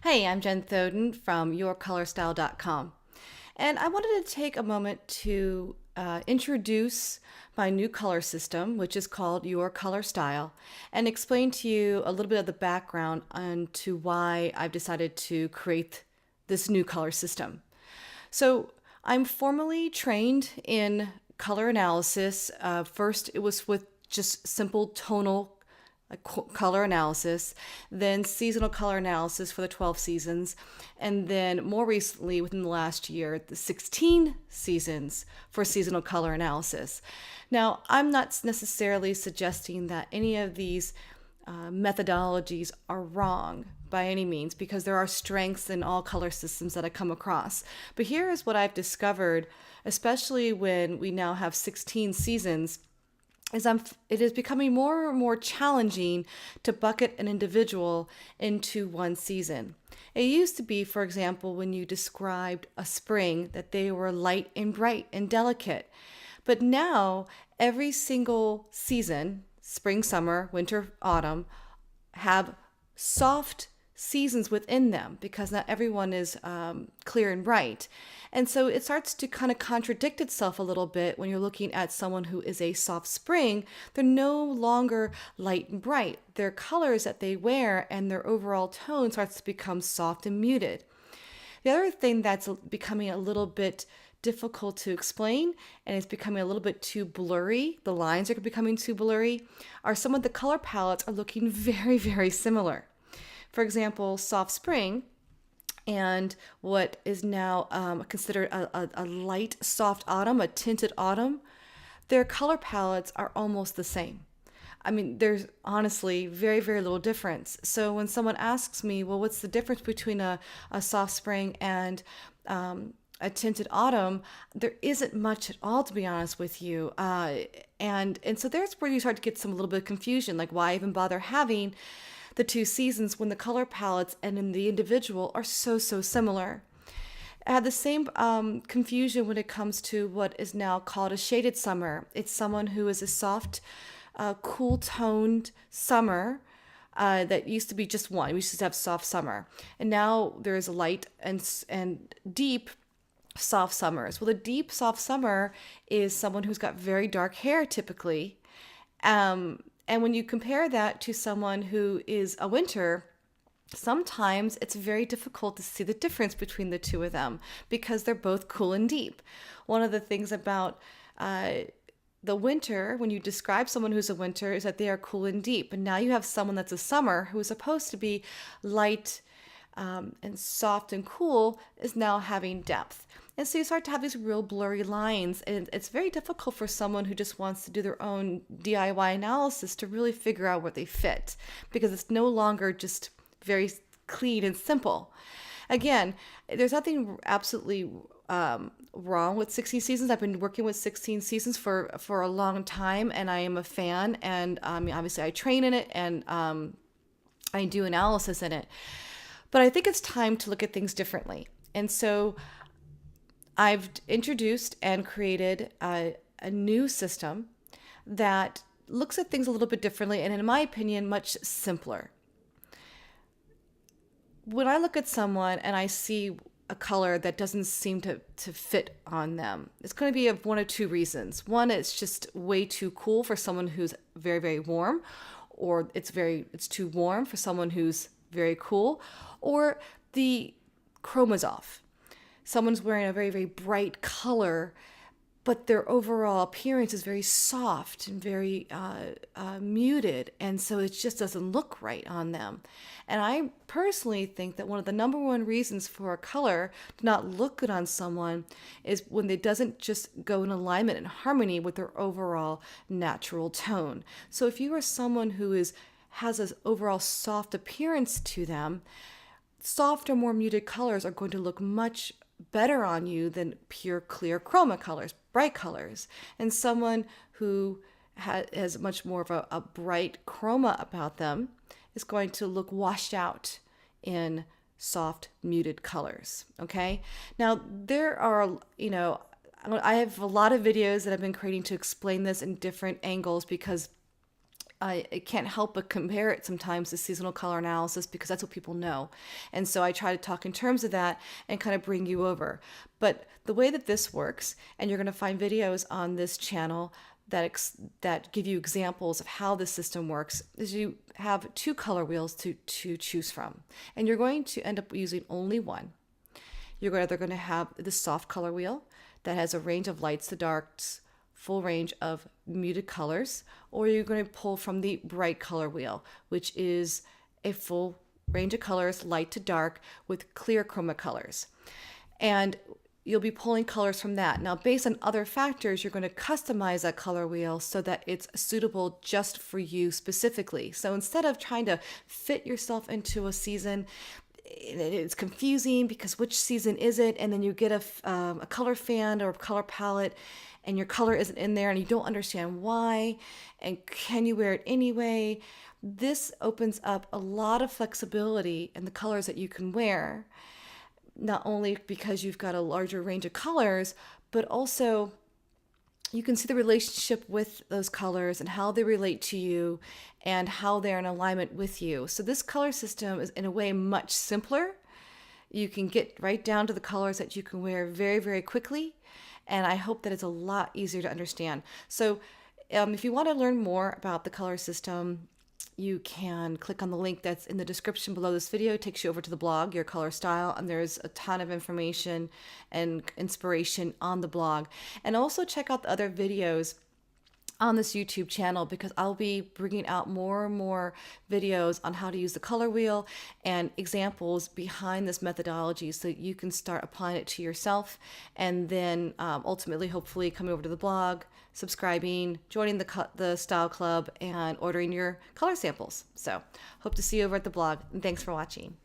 Hey, I'm Jen Thoden from yourcolorstyle.com. And I wanted to take a moment to introduce my new color system, which is called Your Color Style, and explain to you a little bit of the background on to why I've decided to create this new color system. So I'm formally trained in color analysis. First, it was with just simple tonal color analysis, then seasonal color analysis for the 12 seasons, and then more recently, within the last year, the 16 seasons for seasonal color analysis. Now, I'm not necessarily suggesting that any of these methodologies are wrong by any means, because there are strengths in all color systems that I come across. But here is what I've discovered, especially when we now have 16 seasons, it is becoming more and more challenging to bucket an individual into one season. It used to be, for example, when you described a spring, that they were light and bright and delicate. But now, every single season, spring, summer, winter, autumn, have soft seasons within them, because not everyone is clear and bright. And so it starts to kind of contradict itself a little bit when you're looking at someone who is a soft spring. They're no longer light and bright. Their colors that they wear and their overall tone starts to become soft and muted. The other thing that's becoming a little bit difficult to explain, and it's becoming a little bit too blurry, the lines are becoming too blurry, are some of the color palettes are looking very, very similar. For example, soft spring and what is now considered a light soft autumn, a tinted autumn, their color palettes are almost the same. I mean, there's honestly very, very little difference. So when someone asks me, well, what's the difference between a soft spring and a tinted autumn, there isn't much at all, to be honest with you. And so there's where you start to get some a little bit of confusion, like why even bother having the two seasons when the color palettes and in the individual are so similar. I had the same confusion when it comes to what is now called a shaded summer. It's someone who is a soft, cool toned summer. That used to be just one. We used to have soft summer, and now there is a light and deep soft summers. Well, the deep soft summer is someone who's got very dark hair typically. And when you compare that to someone who is a winter, sometimes it's very difficult to see the difference between the two of them because they're both cool and deep. One of the things about the winter, when you describe someone who's a winter, is that they are cool and deep. And now you have someone that's a summer who is supposed to be light and soft and cool, is now having depth. And so you start to have these real blurry lines, and it's very difficult for someone who just wants to do their own DIY analysis to really figure out where they fit, because it's no longer just very clean and simple. Again, there's nothing absolutely wrong with 16 seasons. I've been working with 16 seasons for a long time, and I am a fan, and obviously I train in it, and I do analysis in it. But I think it's time to look at things differently. And so I've introduced and created a new system that looks at things a little bit differently, and in my opinion, much simpler. When I look at someone and I see a color that doesn't seem to fit on them, it's going to be of one of two reasons. One, it's just way too cool for someone who's very, very warm, or it's too warm for someone who's very cool, or the chroma's off. Someone's wearing a very, very bright color, but their overall appearance is very soft and very muted, and so it just doesn't look right on them. And I personally think that one of the number one reasons for a color to not look good on someone is when it doesn't just go in alignment and harmony with their overall natural tone. So if you are someone who has an overall soft appearance to them, soft or more muted colors are going to look much better on you than pure clear chroma colors, bright colors. And someone who has much more of a bright chroma about them is going to look washed out in soft muted colors. Okay, now there are, I have a lot of videos that I've been creating to explain this in different angles, because I can't help but compare it sometimes to seasonal color analysis because that's what people know. And so I try to talk in terms of that and kind of bring you over. But the way that this works, and you're going to find videos on this channel that give you examples of how the system works, is you have two color wheels to choose from. And you're going to end up using only one. You're either going to have the soft color wheel that has a range of lights to darks, full range of muted colors, or you're going to pull from the bright color wheel, which is a full range of colors, light to dark, with clear chroma colors. And you'll be pulling colors from that. Now, based on other factors, you're going to customize that color wheel so that it's suitable just for you specifically. So instead of trying to fit yourself into a season, it's confusing because which season is it? And then you get a color fan or a color palette and your color isn't in there and you don't understand why, and can you wear it anyway? This opens up a lot of flexibility in the colors that you can wear, not only because you've got a larger range of colors, but also you can see the relationship with those colors and how they relate to you and how they're in alignment with you. So this color system is in a way much simpler. You can get right down to the colors that you can wear very, very quickly. And I hope that it's a lot easier to understand. So if you want to learn more about the color system, you can click on the link that's in the description below this video. It takes you over to the blog, Your Color Style, and there's a ton of information and inspiration on the blog. And also check out the other videos on this YouTube channel because I'll be bringing out more and more videos on how to use the color wheel and examples behind this methodology so that you can start applying it to yourself, and then ultimately, hopefully, coming over to the blog, subscribing, joining the style club, and ordering your color samples. So hope to see you over at the blog, and thanks for watching.